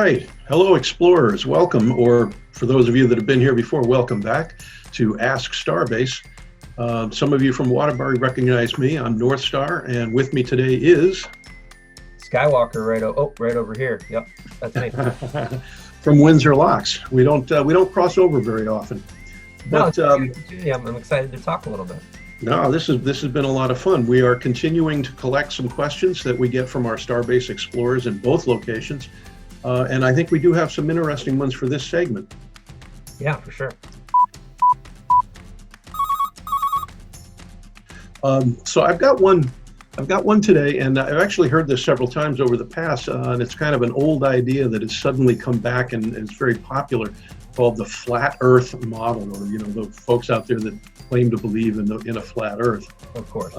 right. Hello, explorers. Welcome, or for those of you that have been here before, welcome back to Ask Starbase. Some of you from Waterbury recognize me. I'm North Star, and with me today is Skywalker right over here. Yep, that's me. from Windsor Locks. We don't cross over very often. But I'm excited to talk a little bit. No, this has been a lot of fun. We are continuing to collect some questions that we get from our Starbase explorers in both locations. And I think we do have some interesting ones for this segment. Yeah, for sure. So I've got one today, and I've actually heard this several times over the past, and it's kind of an old idea that has suddenly come back and is very popular, called the flat Earth model, or the folks out there that claim to believe in a flat Earth. Of course.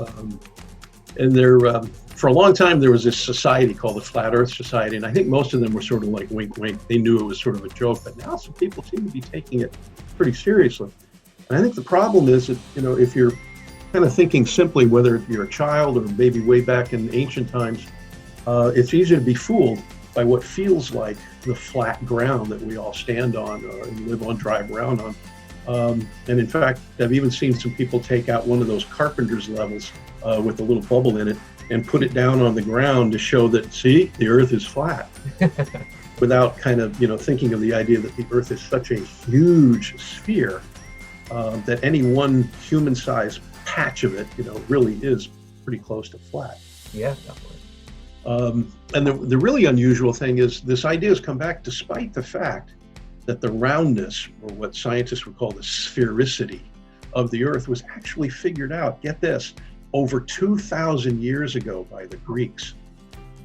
And there, for a long time, there was this society called the Flat Earth Society, and I think most of them were sort of like wink, wink. They knew it was sort of a joke, but now some people seem to be taking it pretty seriously. And I think the problem is that, if you're kind of thinking simply, whether you're a child or maybe way back in ancient times, it's easy to be fooled by what feels like the flat ground that we all stand on and live on, drive around on. And in fact, I've even seen some people take out one of those carpenter's levels with a little bubble in it and put it down on the ground to show that, see, the Earth is flat, without kind of, thinking of the idea that the Earth is such a huge sphere that any one human-sized patch of it, really is pretty close to flat. Yeah, definitely. And the really unusual thing is this idea has come back despite the fact that the roundness, or what scientists would call the sphericity of the Earth, was actually figured out, get this, over 2,000 years ago by the Greeks.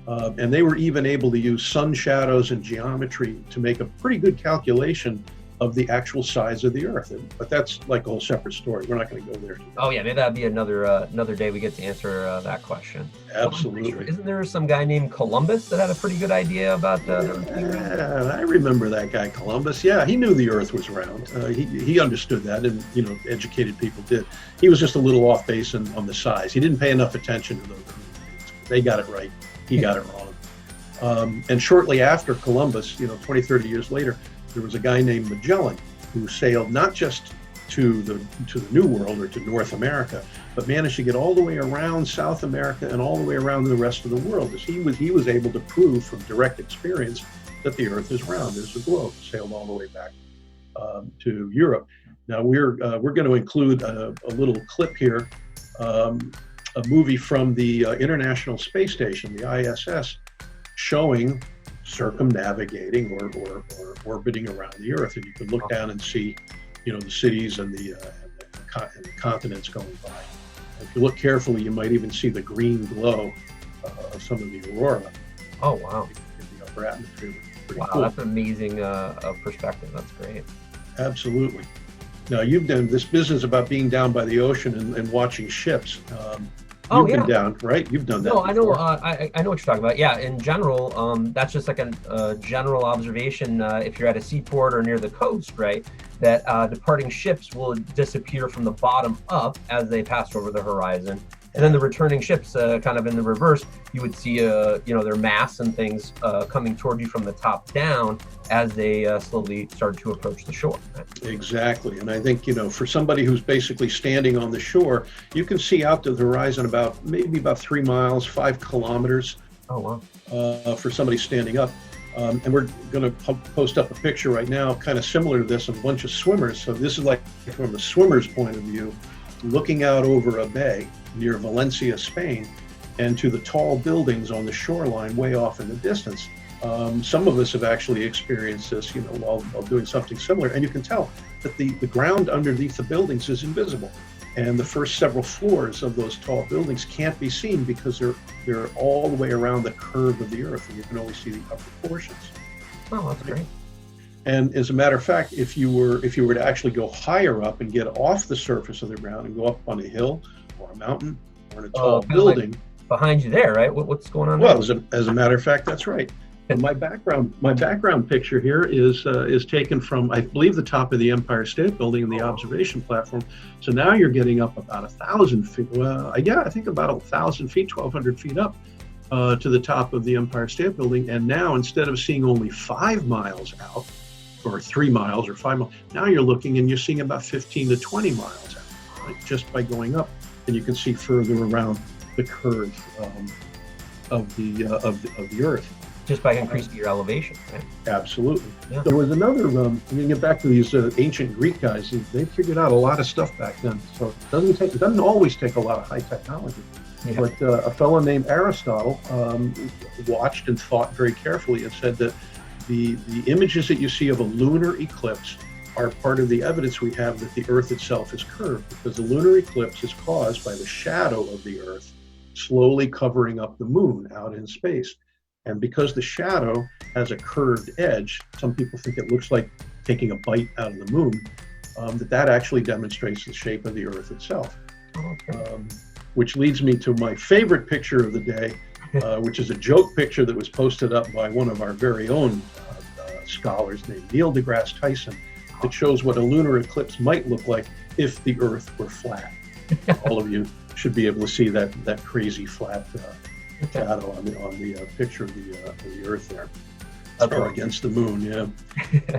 And they were even able to use sun shadows and geometry to make a pretty good calculation of the actual size of the Earth. But that's like a whole separate story. We're not going to go there today. Oh yeah, maybe that'd be another day we get to answer that question. Absolutely. Well, isn't there some guy named Columbus that had a pretty good idea about Yeah, I remember that guy, Columbus. Yeah, he knew the Earth was round. He understood that, and educated people did. He was just a little off base on the size. He didn't pay enough attention to those. They got it right. He got it wrong. And shortly after Columbus, 20, 30 years later, there was a guy named Magellan who sailed not just to the New World or to North America, but managed to get all the way around South America and all the way around the rest of the world. As he was able to prove from direct experience that the Earth is round, there's a globe. Sailed all the way back to Europe. Now we're going to include a little clip here, a movie from the International Space Station, the ISS, showing circumnavigating or orbiting around the Earth, and you can look down and see, the cities and the continents going by. If you look carefully, you might even see the green glow of some of the aurora. Oh wow! In the upper atmosphere. Pretty wow, cool. That's an amazing perspective. That's great. Absolutely. Now you've done this business about being down by the ocean and watching ships. You've been down, right? You've done that. No, before. I know what you're talking about. Yeah, in general, that's just like a general observation. If you're at a seaport or near the coast, right, that departing ships will disappear from the bottom up as they pass over the horizon, and then the returning ships, kind of in the reverse, you would see, their masts and things coming toward you from the top down as they slowly start to approach the shore. Right? Exactly, and I think for somebody who's basically standing on the shore, you can see out to the horizon maybe about 3 miles, 5 kilometers. Oh wow! For somebody standing up, and we're going to post up a picture right now, kind of similar to this, of a bunch of swimmers. So this is like from the swimmer's point of view, looking out over a bay near Valencia, Spain, and to the tall buildings on the shoreline way off in the distance. Some of us have actually experienced this, while doing something similar, and you can tell that the ground underneath the buildings is invisible, and the first several floors of those tall buildings can't be seen because they're all the way around the curve of the Earth, and you can only see the upper portions. Oh, that's great. And as a matter of fact, if you were to actually go higher up and get off the surface of the ground and go up on a hill or a mountain or in a tall building, like behind you there, right? What's going on? Well, as a matter of fact, that's right. And my background picture here is taken from, I believe, the top of the Empire State Building and the observation platform. So now you're getting up about 1,000 feet. Well, yeah, I think about 1,000 feet, 1,200 feet up. to the top of the Empire State Building. And now, instead of seeing only 5 miles out, or 3 miles or 5 miles, now you're looking and you're seeing about 15 to 20 miles out, right? Just by going up. And you can see further around the curve of the Earth. Just by increasing your elevation, right? Absolutely. Yeah. There was another, we get back to these ancient Greek guys, they figured out a lot of stuff back then. So it doesn't always take a lot of high technology. Yeah. But a fellow named Aristotle watched and thought very carefully and said that the images that you see of a lunar eclipse are part of the evidence we have that the Earth itself is curved, because the lunar eclipse is caused by the shadow of the Earth slowly covering up the moon out in space. And because the shadow has a curved edge, some people think it looks like taking a bite out of the moon, that actually demonstrates the shape of the Earth itself. Okay. Which leads me to my favorite picture of the day, which is a joke picture that was posted up by one of our very own scholars named Neil deGrasse Tyson, that shows what a lunar eclipse might look like if the Earth were flat. All of you should be able to see that crazy flat shadow on the picture of the Earth there, or against the moon. Yeah.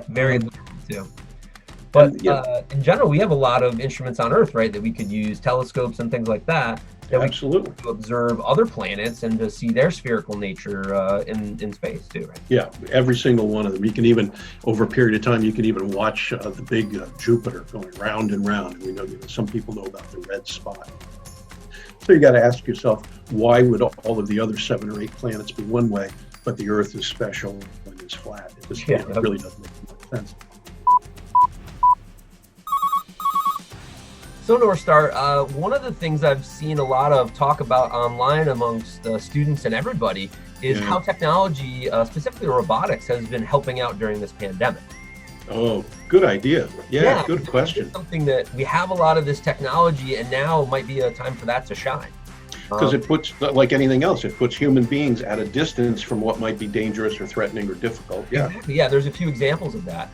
Very lunar too. But in general, we have a lot of instruments on Earth, right, that we could use, telescopes and things like that. Absolutely. To observe other planets and to see their spherical nature in space too, right? Yeah, every single one of them. You can even, over a period of time, you can even watch the big Jupiter going round and round. And we know, some people know about the red spot. So you got to ask yourself, why would all of the other 7 or 8 planets be one way, but the Earth is special and is flat? It just really doesn't make much sense. So North Star, one of the things I've seen a lot of talk about online amongst students and everybody is how technology, specifically robotics, has been helping out during this pandemic. Oh, good idea. Yeah, good question. It's something that we have a lot of this technology, and now might be a time for that to shine. Because it puts, like anything else, it puts human beings at a distance from what might be dangerous or threatening or difficult. Yeah. Exactly. Yeah, there's a few examples of that.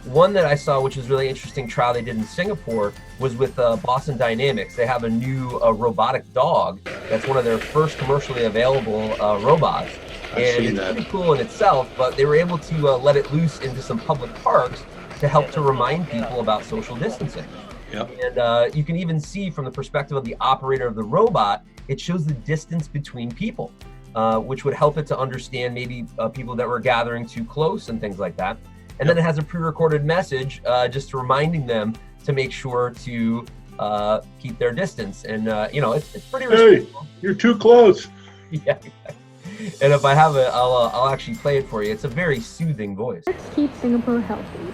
One that I saw, which was really interesting trial they did in Singapore, was with Boston Dynamics. They have a new robotic dog that's one of their first commercially available robots. And it's pretty cool in itself, but they were able to let it loose into some public parks to help to remind people about social distancing. Yep. And you can even see from the perspective of the operator of the robot, it shows the distance between people, which would help it to understand maybe people that were gathering too close and things like that. And then it has a pre-recorded message just reminding them to make sure to keep their distance. And, it's pretty respectful. Hey, you're too close. Yeah. And if I have it, I'll actually play it for you. It's a very soothing voice. Let's keep Singapore healthy.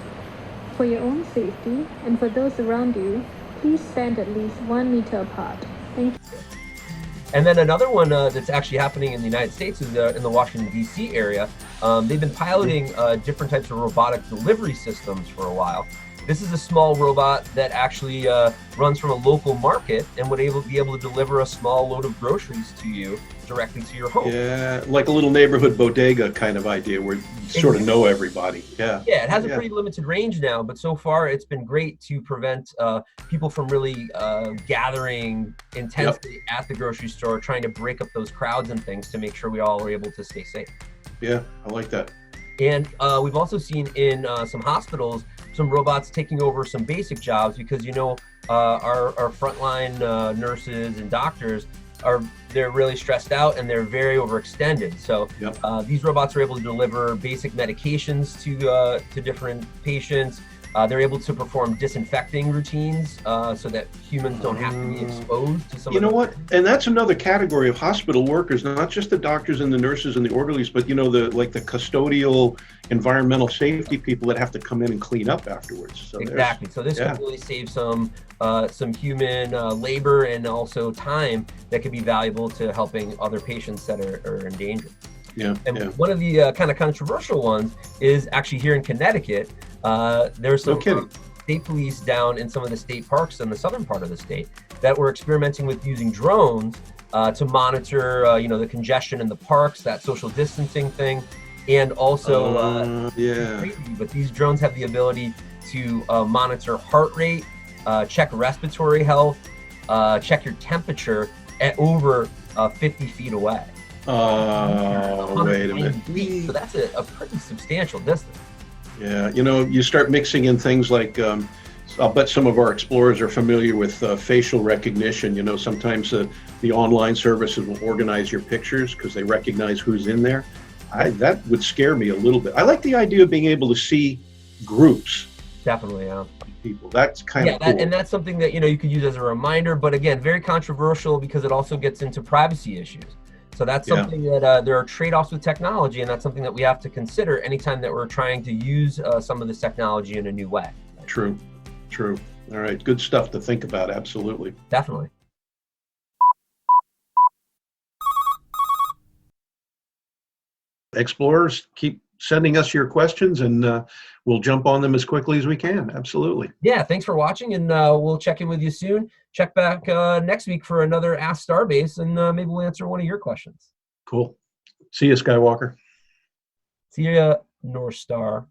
For your own safety and for those around you, please stand at least 1 meter apart. Thank you. And then another one that's actually happening in the United States is in the Washington, D.C. area. They've been piloting different types of robotic delivery systems for a while. This is a small robot that actually runs from a local market and would be able to deliver a small load of groceries to you directly to your home. Yeah, like a little neighborhood bodega kind of idea where you sort of know everybody. Yeah. Yeah, it has a pretty limited range now, but so far it's been great to prevent people from really gathering intensely at the grocery store, trying to break up those crowds and things to make sure we all are able to stay safe. Yeah, I like that. And we've also seen in some hospitals some robots taking over some basic jobs because, our frontline nurses and doctors they're really stressed out and they're very overextended. So these robots are able to deliver basic medications to different patients. They're able to perform disinfecting routines so that humans don't have to be exposed to some. You know what? And that's another category of hospital workers, not just the doctors and the nurses and the orderlies, but the custodial environmental safety people that have to come in and clean up afterwards. So exactly. So this can really save some human labor and also time that could be valuable to helping other patients that are in danger. Yeah. And one of the kind of controversial ones is actually here in Connecticut. There's some state police down in some of the state parks in the southern part of the state that were experimenting with using drones to monitor, the congestion in the parks, that social distancing thing, and also, but these drones have the ability to monitor heart rate, check respiratory health, check your temperature at over 50 feet away. Wait a minute. 190 feet. So that's a pretty substantial distance. Yeah, you know, you start mixing in things like, I'll bet some of our explorers are familiar with facial recognition. You know, sometimes the online services will organize your pictures because they recognize who's in there. That would scare me a little bit. I like the idea of being able to see groups. Definitely, yeah. People. That's kind of cool. And that's something that, you know, you could use as a reminder, but again, very controversial because it also gets into privacy issues. So that's something that there are trade-offs with technology, and that's something that we have to consider anytime that we're trying to use some of this technology in a new way. True. All right, good stuff to think about. Absolutely. Definitely. Explorers, keep sending us your questions, and we'll jump on them as quickly as we can. Absolutely. Yeah, thanks for watching, and we'll check in with you soon. Check back next week for another Ask Starbase, and maybe we'll answer one of your questions. Cool. See you, Skywalker. See ya, North Star.